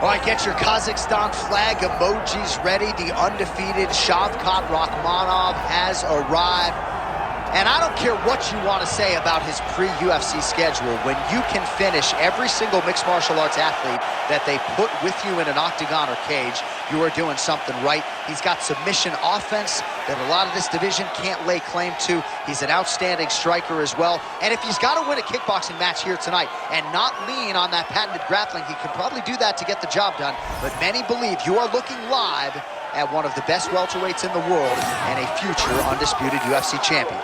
All right, get your Kazakhstan flag emojis ready. The undefeated Shavkat Rakhmonov has arrived. And I don't care what you want to say about his pre-UFC schedule. When you can finish every single mixed martial arts athlete that they put with you in an octagon or cage, you are doing something right. He's got submission offense that a lot of this division can't lay claim to. He's an outstanding striker as well. And if he's got to win a kickboxing match here tonight and not lean on that patented grappling, he can probably do that to get the job done. But many believe you are looking live at one of the best welterweights in the world and a future undisputed UFC champion.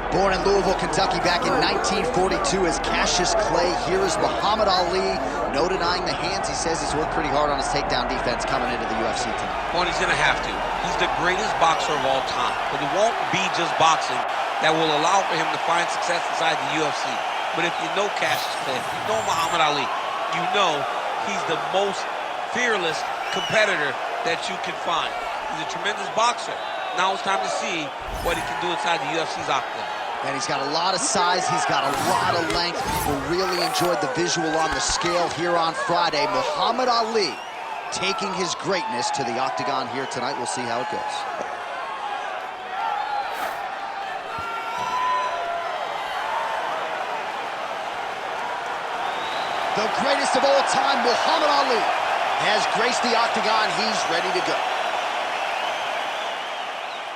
Born in Louisville, Kentucky back in 1942 as Cassius Clay, here is Muhammad Ali. No denying the hands. He says he's worked pretty hard on his takedown defense coming into the UFC tonight. Well, he's going to have to. He's the greatest boxer of all time. But it won't be just boxing that will allow for him to find success inside the UFC. But if you know Cassius Clay, if you know Muhammad Ali, you know he's the most fearless competitor that you can find. He's a tremendous boxer. Now it's time to see what he can do inside the UFC's octagon. And he's got a lot of size, he's got a lot of length. People really enjoyed the visual on the scale here on Friday. Muhammad Ali taking his greatness to the octagon here tonight. We'll see how it goes. The greatest of all time, Muhammad Ali, has graced the octagon. He's ready to go.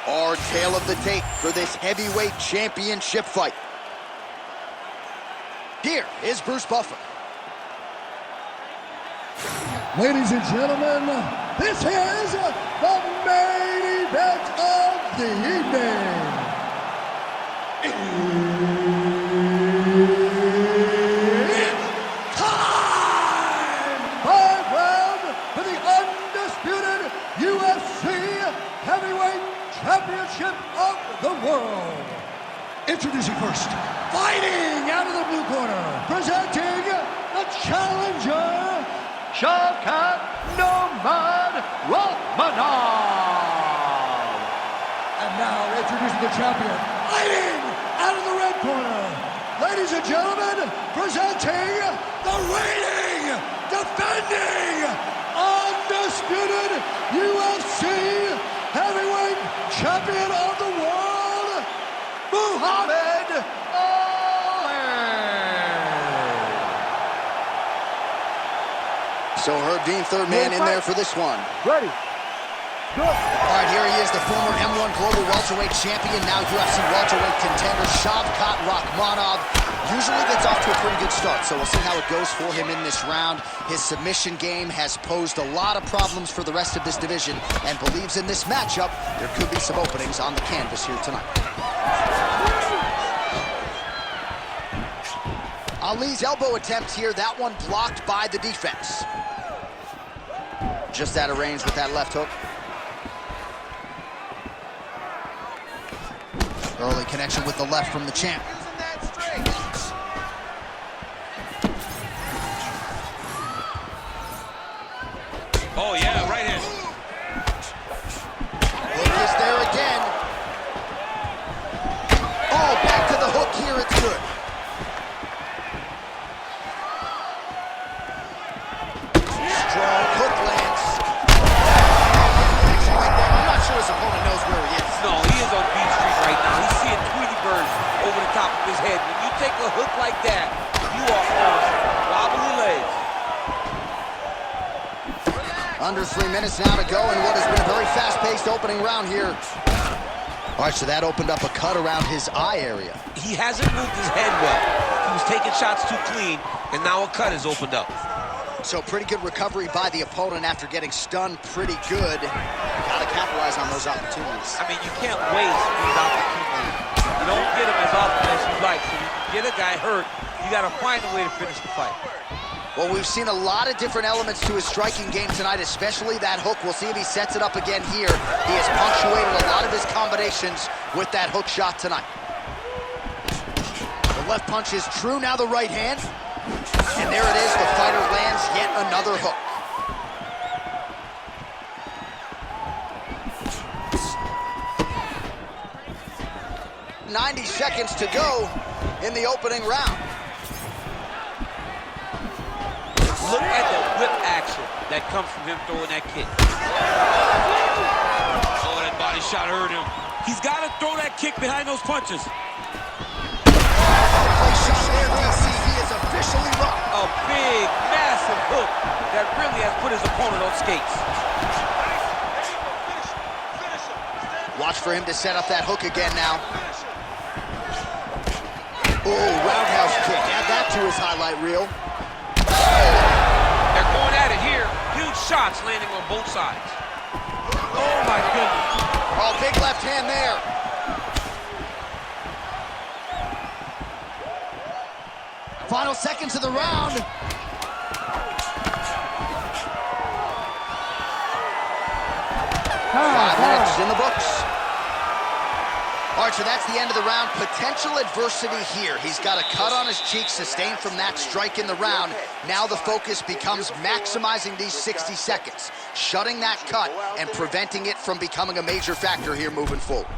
Our tale of the tape for this heavyweight championship fight. Here is Bruce Buffer. Ladies and gentlemen, this is the main event of the evening. It's time! 5 round for the undisputed UFC heavyweight championship of the world. Introducing first, fighting out of the blue corner, presenting the challenger, Shavkat Rakhmonov. And now introducing the champion, fighting out of the red corner, ladies and gentlemen, presenting the reigning, defending, undisputed UFC heavyweight champion of the world, Muhammad Ali. So Herb Dean, third man in there for this one. Ready. Go. All right, here he is, the former M1 Global Welterweight Champion, now UFC Welterweight Contender, Shavkat Rakhmonov. Usually gets off to a pretty good start, so we'll see how it goes for him in this round. His submission game has posed a lot of problems for the rest of this division, and believes in this matchup, there could be some openings on the canvas here tonight. Ali's elbow attempt here, that one blocked by the defense. Just out of range with that left hook. Early connection with the left from the champ. Oh, yeah, right hand. Hook is there again. Oh, back to the hook here, it's good. Strong hook lands. I'm not sure his opponent knows where he is. No, he is on Beach Street right now. He's seeing Tweety Bird over the top of his head. When you take a hook like that, you are on wobbly legs. Under 3 minutes now to go in what has been a very fast-paced opening round here. All right, so that opened up a cut around his eye area. He hasn't moved his head well. He was taking shots too clean, and now a cut has opened up. So pretty good recovery by the opponent after getting stunned pretty good. Got to capitalize on those opportunities. I mean, you can't waste these opportunities. You don't get them as often as you like. So you get a guy hurt, you got to find a way to finish the fight. Well, we've seen a lot of different elements to his striking game tonight, especially that hook. We'll see if he sets it up again here. He has punctuated a lot of his combinations with that hook shot tonight. The left punch is true, now the right hand. And there it is, the fighter lands yet another hook. "90 seconds to go in the opening round." Look at the whip action that comes from him throwing that kick. Oh, that body shot hurt him. He's got to throw that kick behind those punches. Shot there, DC. He is officially rocked. A big, massive hook that really has put his opponent on skates. Watch for him to set up that hook again now. Oh, roundhouse kick. Add that to his highlight reel. They're going at it here. Huge shots landing on both sides. Oh, my goodness. Oh, big left hand there. Final seconds of the round. 5 minutes in the books. All right, so that's the end of the round. Potential adversity here. He's got a cut on his cheek sustained from that strike in the round. Now the focus becomes maximizing these 60 seconds, shutting that cut and preventing it from becoming a major factor here moving forward.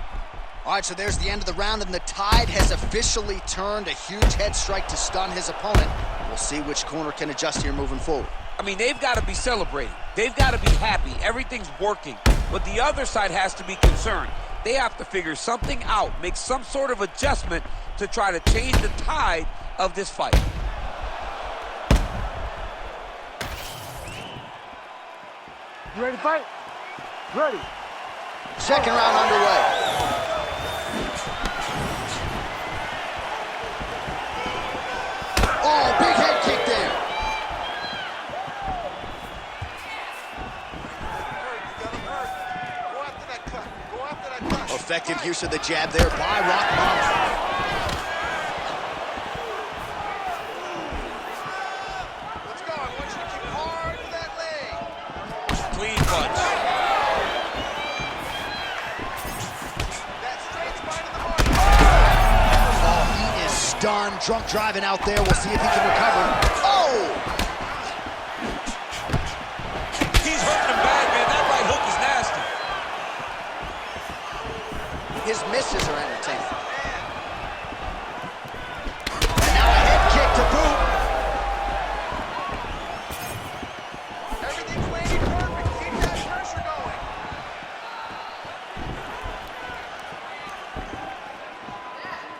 All right, so there's the end of the round, and the tide has officially turned. A huge head strike to stun his opponent. We'll see which corner can adjust here moving forward. I mean, they've got to be celebrating. They've got to be happy. Everything's working. But the other side has to be concerned. They have to figure something out, make some sort of adjustment to try to change the tide of this fight. You ready to fight? Ready. Second round underway. Oh, big head kick there. Effective use of the jab there by Rakhmonov. Let's go. I want you to kick hard to that leg. Clean punch. That straight spine in the mark. Oh, he is stunned. Drunk driving out there. We'll see if he can recover. Oh! He's hurting him bad, man. That right hook is nasty. His misses are entertaining. And now a head kick to boot. Everything's landing perfect. Keep that pressure going.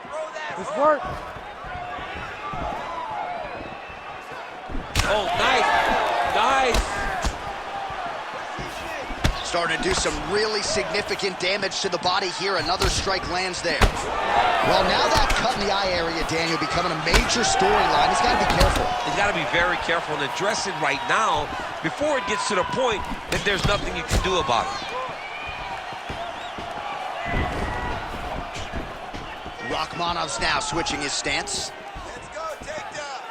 Throw that This hook. work. Oh, nice. Nice. Starting to do some really significant damage to the body here. Another strike lands there. Well, now that cut in the eye area, Daniel, becoming a major storyline. He's got to be careful. He's got to be very careful and address it right now before it gets to the point that there's nothing you can do about it. Rakhmonov's now switching his stance. Let's go. Takedown.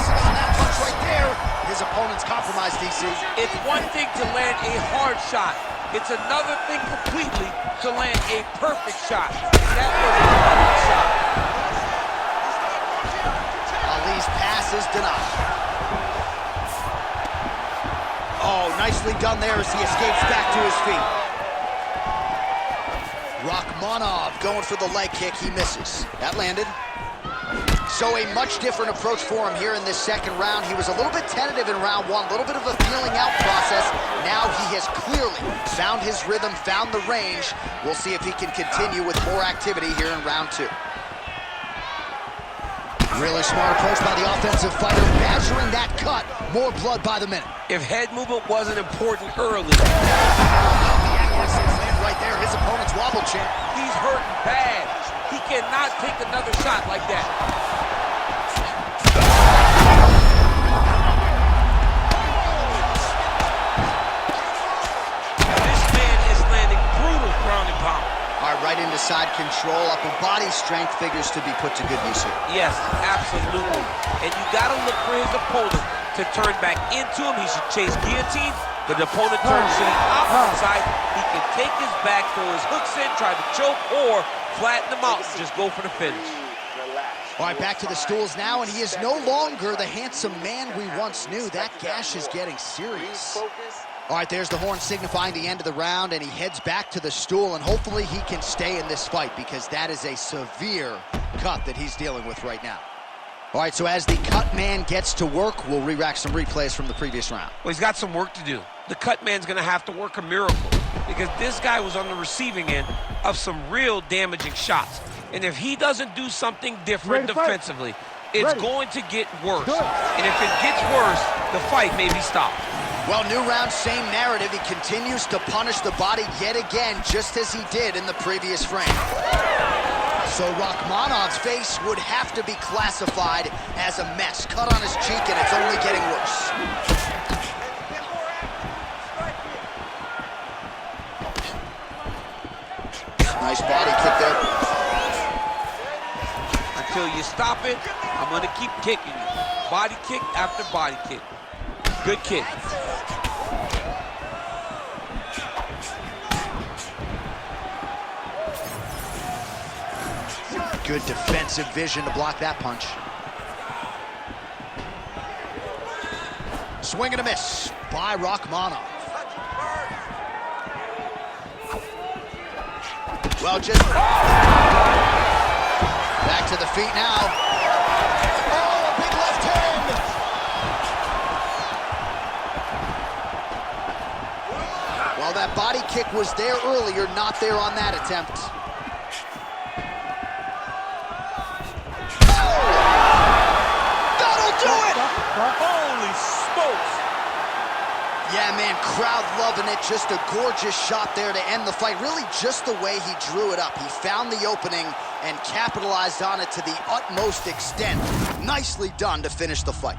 On that punch right there. His opponent's compromised, DC. It's one thing to land a hard shot. It's another thing completely to land a perfect shot. That was a perfect shot. Ali's pass is denied. Oh, nicely done there as he escapes back to his feet. Rakhmonov going for the leg kick. He misses. That landed. So a much different approach for him here in this second round. He was a little bit tentative in round one, a little bit of a feeling out process. Now he has clearly found his rhythm, found the range. We'll see if he can continue with more activity here in round two. Really smart approach by the offensive fighter, measuring that cut. More blood by the minute. If head movement wasn't important early, The accuracy land right there. His opponent's wobble champ. he's hurting bad. He cannot take another shot like that. pound. All right, right into side control. Upper body strength figures to be put to good use here. Yes, absolutely. And you got to look for his opponent to turn back into him. He should chase guillotine, but the opponent turns to the opposite side. He can take his back, throw his hooks in, try to choke, or flatten him out and just go for the finish. All right, back to the stools now, and he is no longer the handsome man we once knew. That gash is getting serious. All right, there's the horn signifying the end of the round, and he heads back to the stool, and hopefully he can stay in this fight because that is a severe cut that he's dealing with right now. All right, so as the cut man gets to work, we'll re-rack some replays from the previous round. Well, he's got some work to do. The cut man's going to have to work a miracle because this guy was on the receiving end of some real damaging shots. And if he doesn't do something different defensively, it's going to get worse. And if it gets worse, the fight may be stopped. Well, new round, same narrative. He continues to punish the body yet again, just as he did in the previous frame. So Rakhmonov's face would have to be classified as a mess. Cut on his cheek, and it's only getting worse. Nice body kick there. Until you stop it, I'm going to keep kicking you. Body kick after body kick. Good kick. Good defensive vision to block that punch. Swing and a miss by Rakhmonov. Well, just back to the feet now. Oh, a big left hand. Well, that body kick was there earlier, not there on that attempt. Holy smokes! Yeah, man, crowd loving it. Just a gorgeous shot there to end the fight. Really just the way he drew it up. He found the opening and capitalized on it to the utmost extent. Nicely done to finish the fight.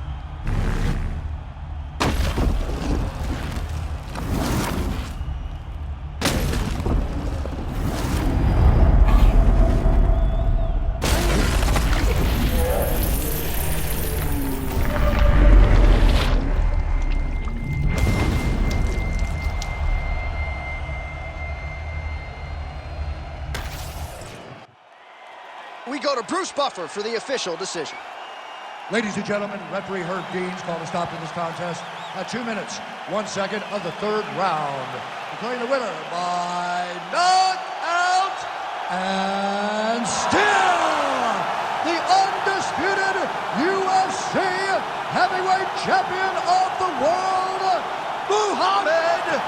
We go to Bruce Buffer for the official decision. Ladies and gentlemen, referee Herb Dean's called a stop to this contest at 2 minutes, 1 second of the third round. Declaring the winner by knockout and still the undisputed UFC heavyweight champion of the world, Muhammad